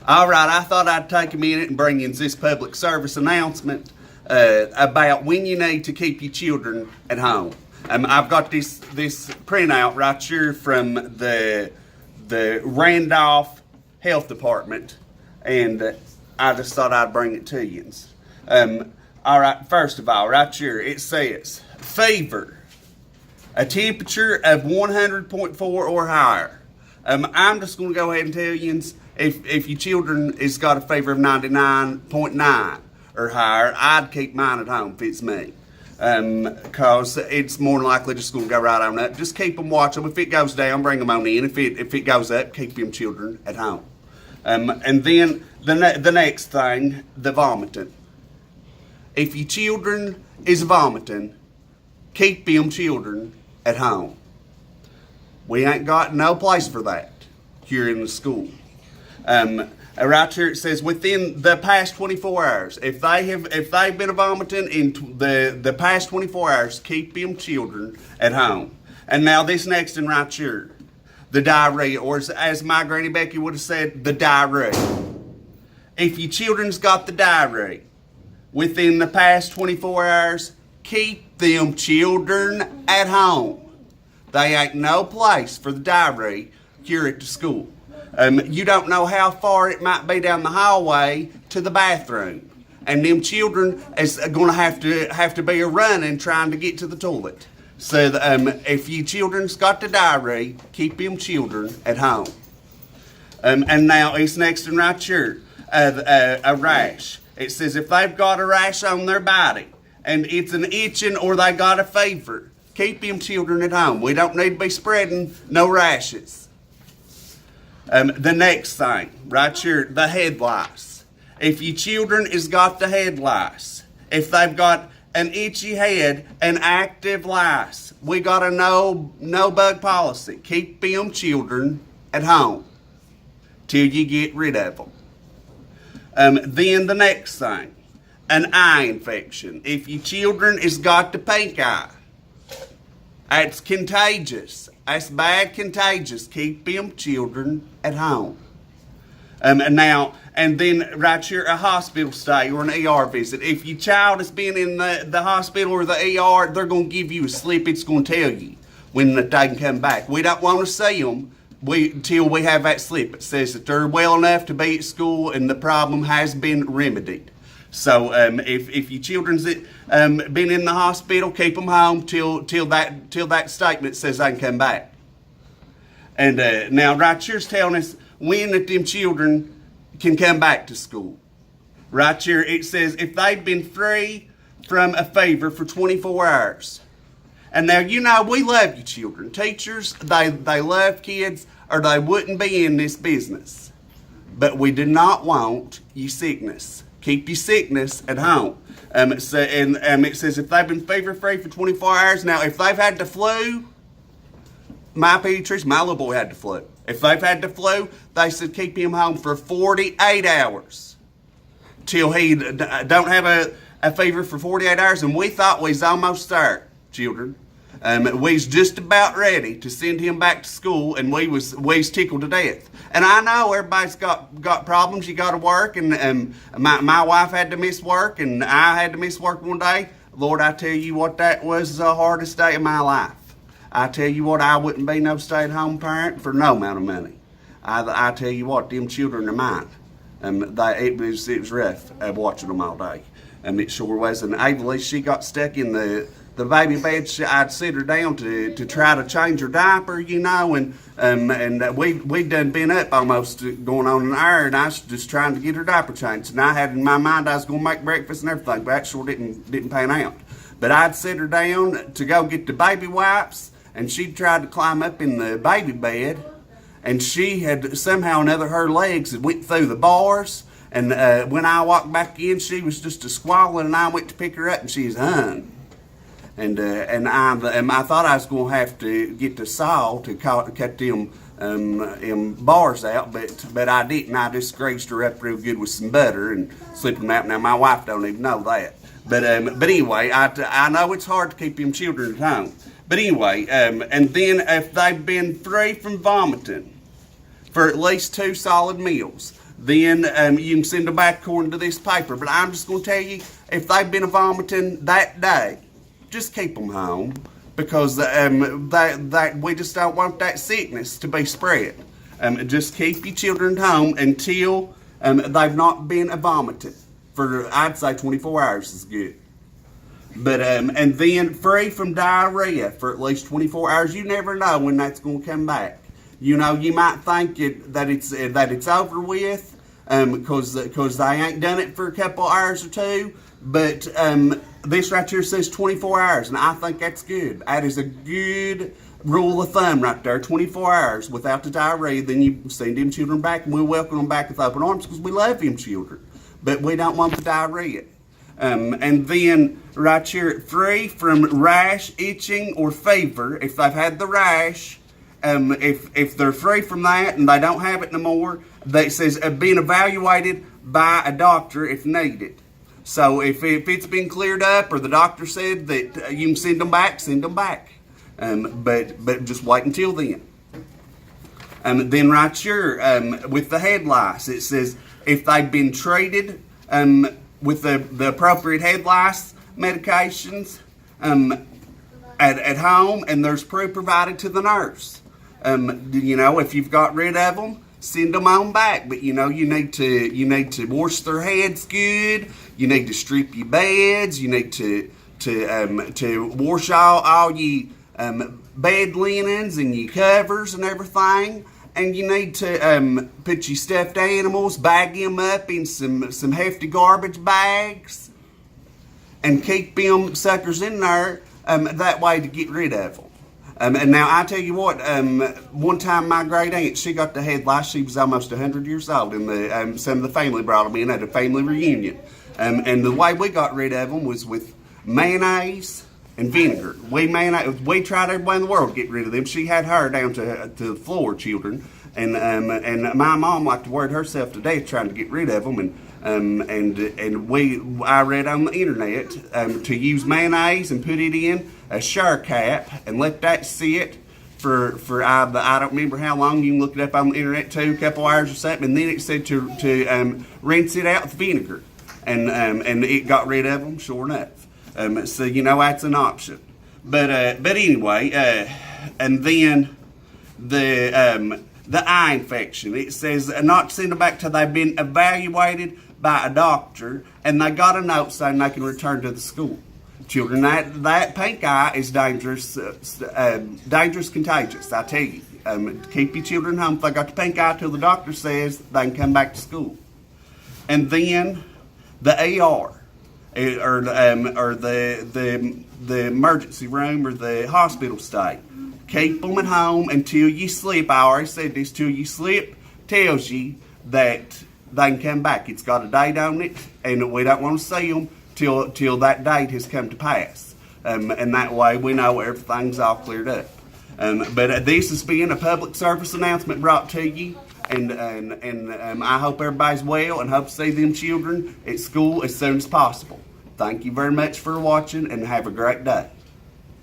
All right, I thought I'd take a minute and bring in this public service announcement about when you need to keep your children at home. I've got this printout right here from the Randolph Health Department, and I just thought I'd bring it to you. All right, first of all, right here it says fever, a temperature of 100.4 or higher. I'm just going to go ahead and tell you, if your children has got a fever of 99.9 or higher, I'd keep mine at home if it's me. Because it's more than likely just going to go right on up. Just keep them, watch them. If it goes down, bring them on in. If it goes up, keep them children at home. And then the next thing, the vomiting. If your children is vomiting, keep them children at home. We ain't got no place for that here in the school. Right here it says within the past 24 hours. If they've been vomiting in the past 24 hours, keep them children at home. And now this next one right here, the diarrhea, or as my Granny Becky would have said, the diarrhea. If your children's got the diarrhea within the past 24 hours, keep them children at home. They ain't no place for the diarrhea here at the school. You don't know how far it might be down the hallway to the bathroom, and them children is going to have to be running trying to get to the toilet. So if your children's got the diarrhea, keep them children at home. And now it's next one right here, a rash. It says if they've got a rash on their body and it's an itching or they got a fever, keep them children at home. We don't need to be spreading no rashes. The next thing, right here, the head lice. If your children has got the head lice, if they've got an itchy head and active lice, we got a no bug policy. Keep them children at home till you get rid of them. Then the next thing, an eye infection. If your children has got the pink eye, it's contagious. That's bad contagious. Keep them children at home. And then right here, a hospital stay or an ER visit. If your child has been in the hospital or the ER, they're going to give you a slip. It's going to tell you when they can come back. We don't want to see them till we have that slip. It says that they're well enough to be at school and the problem has been remedied. So if your children's been in the hospital, keep them home till that statement says they can come back. And now right here's telling us when that them children can come back to school. Right here it says if they've been free from a fever for 24 hours. And now you know we love you children. Teachers, they love kids or they wouldn't be in this business. But we do not want your sickness. Keep your sickness at home. It says if they've been fever-free for 24 hours. Now, if they've had the flu, my pediatrician, my little boy had the flu. If they've had the flu, they said keep him home for 48 hours till he don't have a fever for 48 hours. And we thought we was almost there, children. We was just about ready to send him back to school, and we was tickled to death. And I know everybody's got problems. You got to work, and my wife had to miss work, and I had to miss work one day. Lord, I tell you what, that was the hardest day of my life. I tell you what, I wouldn't be no stay-at-home parent for no amount of money. I tell you what, them children are mine. It was rough watching them all day. It sure was. And Ava, she got stuck in the baby bed. I'd sit her down to try to change her diaper, you know, and we done been up almost going on an hour, and I was just trying to get her diaper changed. And I had in my mind I was going to make breakfast and everything, but that sure didn't pan out. But I'd sit her down to go get the baby wipes, and she tried to climb up in the baby bed, and she had somehow or another her legs had went through the bars. And when I walked back in, she was just a squalling, and I went to pick her up, and she's hung. And I thought I was going to have to get the saw to cut them bars out, but I didn't. I just greased her up real good with some butter and slipped them out. Now my wife don't even know that. But anyway, I know it's hard to keep them children at home. But anyway, and then if they've been free from vomiting for at least 2 solid meals, then you can send them back according to this paper. But I'm just going to tell you, if they've been vomiting that day, just keep them home, because we just don't want that sickness to be spread. Just keep your children home until they've not been vomiting for, I'd say, 24 hours is good. But and then free from diarrhea for at least 24 hours. You never know when that's going to come back. You know, you might think that it's over with because they ain't done it for a couple hours or two. But this right here says 24 hours, and I think that's good. That is a good rule of thumb right there. 24 hours without the diarrhea, then you send them children back, and we'll welcome them back with open arms, because we love them children. But we don't want the diarrhea. And then right here, free from rash, itching, or fever. If they've had the rash, if they're free from that and they don't have it no more, it says being evaluated by a doctor if needed. So if it's been cleared up, or the doctor said that you can send them back, send them back. But just wait until then. Then right here, with the head lice, it says if they've been treated with the appropriate head lice medications at home, and there's proof provided to the nurse. You know, if you've got rid of them, send them on back. But you know, you need to wash their heads good. You need to strip your beds. You need to wash all your bed linens and your covers and everything. And you need to put your stuffed animals, bag them up in some hefty garbage bags, and keep them suckers in there that way to get rid of them. And now I tell you what, one time my great aunt, she got the head lice. She was almost 100 years old, and some of the family brought them in at a family reunion. And the way we got rid of them was with mayonnaise and vinegar. We tried everybody in the world to get rid of them. She had her down to the floor, children, and my mom liked to worry herself to death trying to get rid of them. And I read on the internet to use mayonnaise and put it in a shower cap and let that sit for I don't remember how long. You can look it up on the internet too, a couple hours or something. And then it said to rinse it out with vinegar, and it got rid of them, sure enough. So you know, that's an option. But anyway, and then the eye infection. It says not to send them back till they've been evaluated by a doctor and they got a note saying they can return to the school. Children, that pink eye is dangerous, contagious. I tell you, keep your children home if they got the pink eye till the doctor says they can come back to school. And then the ER. Or the emergency room or the hospital stay. Keep them at home until you sleep. I already said this, till you sleep tells you that they can come back. It's got a date on it, and we don't want to see them till that date has come to pass. And that way we know everything's all cleared up. But this has been a public service announcement brought to you. And I hope everybody's well, and hope to see them children at school as soon as possible. Thank you very much for watching, and have a great day.